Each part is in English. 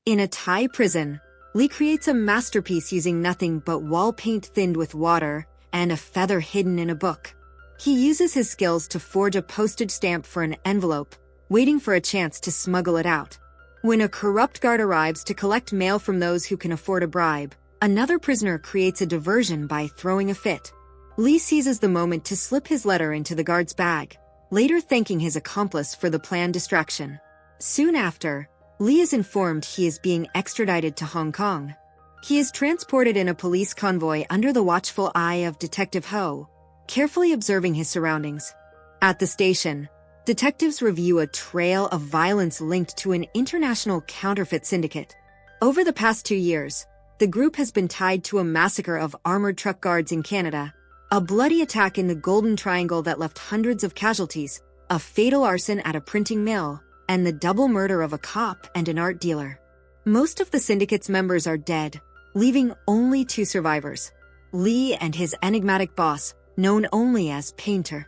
In a Thai prison, Lee creates a masterpiece using nothing but wall paint thinned with water and a feather hidden in a book. He uses his skills to forge a postage stamp for an envelope, waiting for a chance to smuggle it out. When a corrupt guard arrives to collect mail from those who can afford a bribe, another prisoner creates a diversion by throwing a fit. Lee seizes the moment to slip his letter into the guard's bag, later thanking his accomplice for the planned distraction. Soon after, Lee is informed he is being extradited to Hong Kong. He is transported in a police convoy under the watchful eye of Detective Ho, carefully observing his surroundings. At the station, detectives review a trail of violence linked to an international counterfeit syndicate. Over the past 2 years, the group has been tied to a massacre of armored truck guards in Canada, a bloody attack in the Golden Triangle that left hundreds of casualties, a fatal arson at a printing mill, and the double murder of a cop and an art dealer. Most of the syndicate's members are dead, leaving only 2 survivors, Lee and his enigmatic boss, known only as Painter.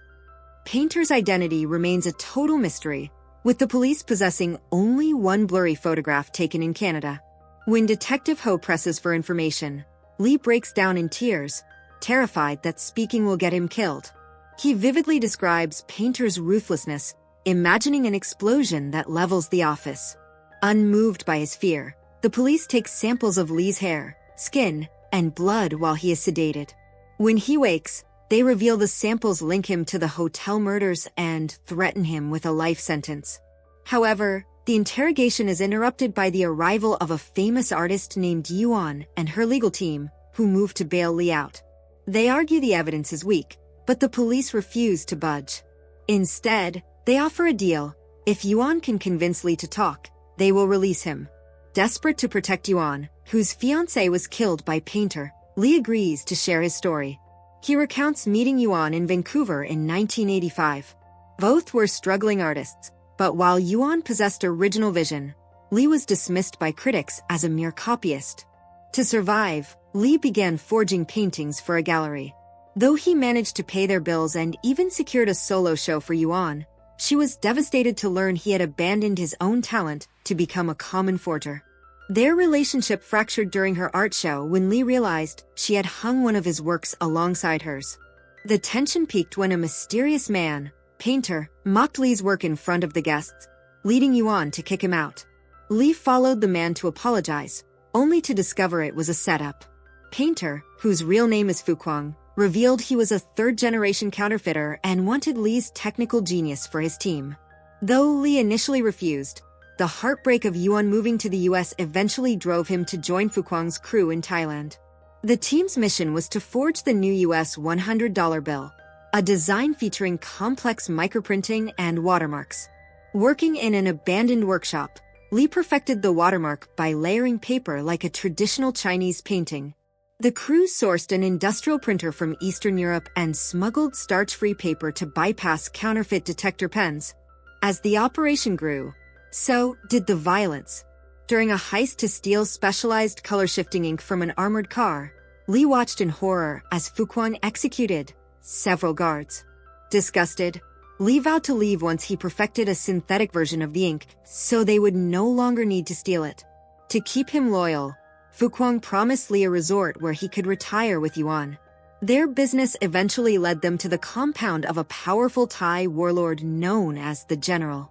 Painter's identity remains a total mystery, with the police possessing only one blurry photograph taken in Canada. When Detective Ho presses for information, Lee breaks down in tears, terrified that speaking will get him killed. He vividly describes Painter's ruthlessness, imagining an explosion that levels the office. Unmoved by his fear, the police take samples of Lee's hair, skin, and blood while he is sedated. When he wakes, they reveal the samples link him to the hotel murders and threaten him with a life sentence. However, the interrogation is interrupted by the arrival of a famous artist named Yuan and her legal team, who move to bail Lee out. They argue the evidence is weak, but the police refuse to budge. Instead, they offer a deal. If Yuan can convince Lee to talk, they will release him. Desperate to protect Yuan, whose fiancée was killed by Painter, Lee agrees to share his story. He recounts meeting Yuan in Vancouver in 1985. Both were struggling artists, but while Yuan possessed original vision, Lee was dismissed by critics as a mere copyist. To survive, Lee began forging paintings for a gallery. Though he managed to pay their bills and even secured a solo show for Yuan, she was devastated to learn he had abandoned his own talent to become a common forger. Their relationship fractured during her art show when Lee realized she had hung one of his works alongside hers. The tension peaked when a mysterious man, Painter, mocked Lee's work in front of the guests, leading Yuan to kick him out. Lee followed the man to apologize, only to discover it was a setup. Painter, whose real name is Fukwang, revealed he was a third-generation counterfeiter and wanted Lee's technical genius for his team. Though Lee initially refused, the heartbreak of Yuan moving to the US eventually drove him to join Fukwang's crew in Thailand. The team's mission was to forge the new US $100 bill, a design featuring complex microprinting and watermarks. Working in an abandoned workshop, Lee perfected the watermark by layering paper like a traditional Chinese painting. The crew sourced an industrial printer from Eastern Europe and smuggled starch-free paper to bypass counterfeit detector pens. As the operation grew, so did the violence. During a heist to steal specialized color-shifting ink from an armored car, Lee watched in horror as Fukwang executed several guards. Disgusted, Lee vowed to leave once he perfected a synthetic version of the ink so they would no longer need to steal it. To keep him loyal, Fukwang promised Lee a resort where he could retire with Yuan. Their business eventually led them to the compound of a powerful Thai warlord known as the General.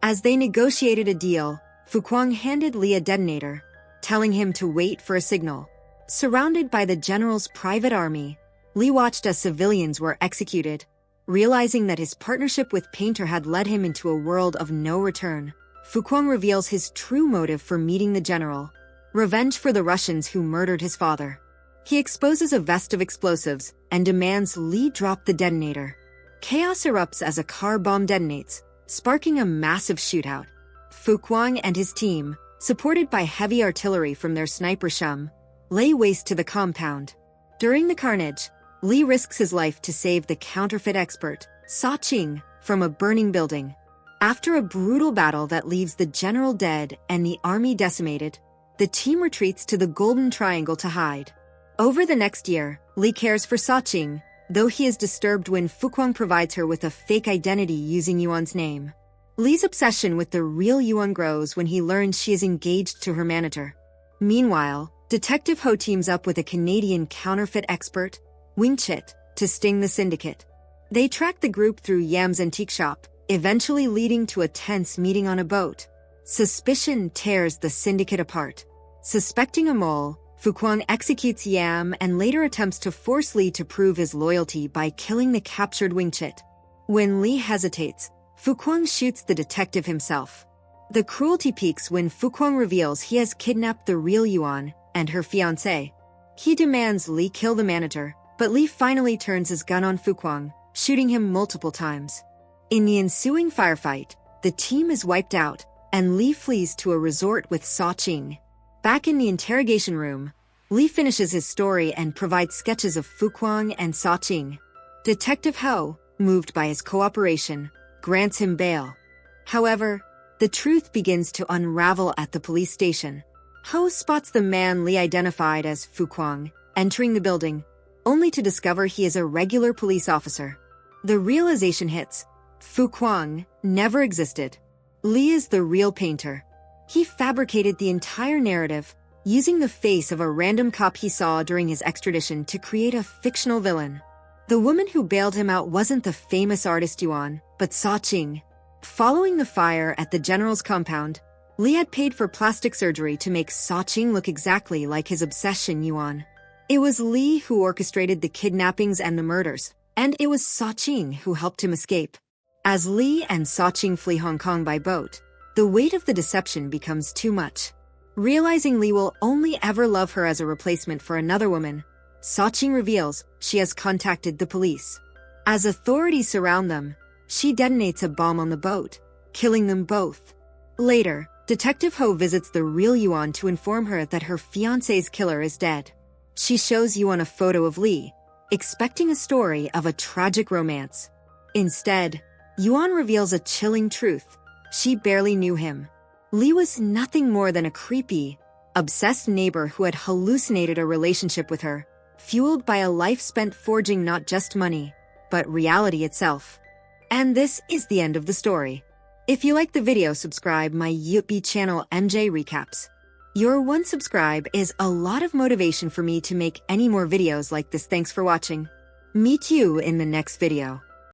As they negotiated a deal, Fukwang handed Lee a detonator, telling him to wait for a signal. Surrounded by the general's private army, Lee watched as civilians were executed. Realizing that his partnership with Painter had led him into a world of no return, Fukwang reveals his true motive for meeting the general: revenge for the Russians who murdered his father. He exposes a vest of explosives and demands Lee drop the detonator. Chaos erupts as a car bomb detonates, sparking a massive shootout. Fukwang and his team, supported by heavy artillery from their sniper shum, lay waste to the compound. During the carnage, Lee risks his life to save the counterfeit expert, Sa Ching, from a burning building. After a brutal battle that leaves the general dead and the army decimated, the team retreats to the Golden Triangle to hide. Over the next year, Lee cares for Sa Ching, though he is disturbed when Fukwang provides her with a fake identity using Yuan's name. Lee's obsession with the real Yuan grows when he learns she is engaged to her manager. Meanwhile, Detective Ho teams up with a Canadian counterfeit expert, Wing Chit, to sting the syndicate. They track the group through Yam's antique shop, eventually leading to a tense meeting on a boat. Suspicion tears the syndicate apart. Suspecting a mole, Fukwang executes Yam and later attempts to force Lee to prove his loyalty by killing the captured Wing Chit. When Lee hesitates, Fukwang shoots the detective himself. The cruelty peaks when Fukwang reveals he has kidnapped the real Yuan and her fiancé. He demands Lee kill the manager, but Lee finally turns his gun on Fukwang, shooting him multiple times. In the ensuing firefight, the team is wiped out, and Lee flees to a resort with Sa Ching. Back in the interrogation room, Lee finishes his story and provides sketches of Fukwang and Sa Ching. Detective Ho, moved by his cooperation, grants him bail. However, the truth begins to unravel at the police station. Ho spots the man Lee identified as Fukwang entering the building, only to discover he is a regular police officer. The realization hits. Fukwang never existed. Lee is the real painter. He fabricated the entire narrative, using the face of a random cop he saw during his extradition to create a fictional villain. The woman who bailed him out wasn't the famous artist Yuan, but Sa Ching. Following the fire at the general's compound, Lee had paid for plastic surgery to make Sa Ching look exactly like his obsession Yuan. It was Lee who orchestrated the kidnappings and the murders, and it was Sa Ching who helped him escape. As Lee and Sa Ching flee Hong Kong by boat, the weight of the deception becomes too much. Realizing Lee will only ever love her as a replacement for another woman, Sa Ching reveals she has contacted the police. As authorities surround them, she detonates a bomb on the boat, killing them both. Later, Detective Ho visits the real Yuan to inform her that her fiancé's killer is dead. She shows Yuan a photo of Lee, expecting a story of a tragic romance. Instead, Yuan reveals a chilling truth. She barely knew him. Lee was nothing more than a creepy, obsessed neighbor who had hallucinated a relationship with her, fueled by a life spent forging not just money, but reality itself. And this is the end of the story. If you like the video, subscribe my YouTube channel MJ Recaps. Your one subscribe is a lot of motivation for me to make any more videos like this. Thanks for watching. Meet you in the next video.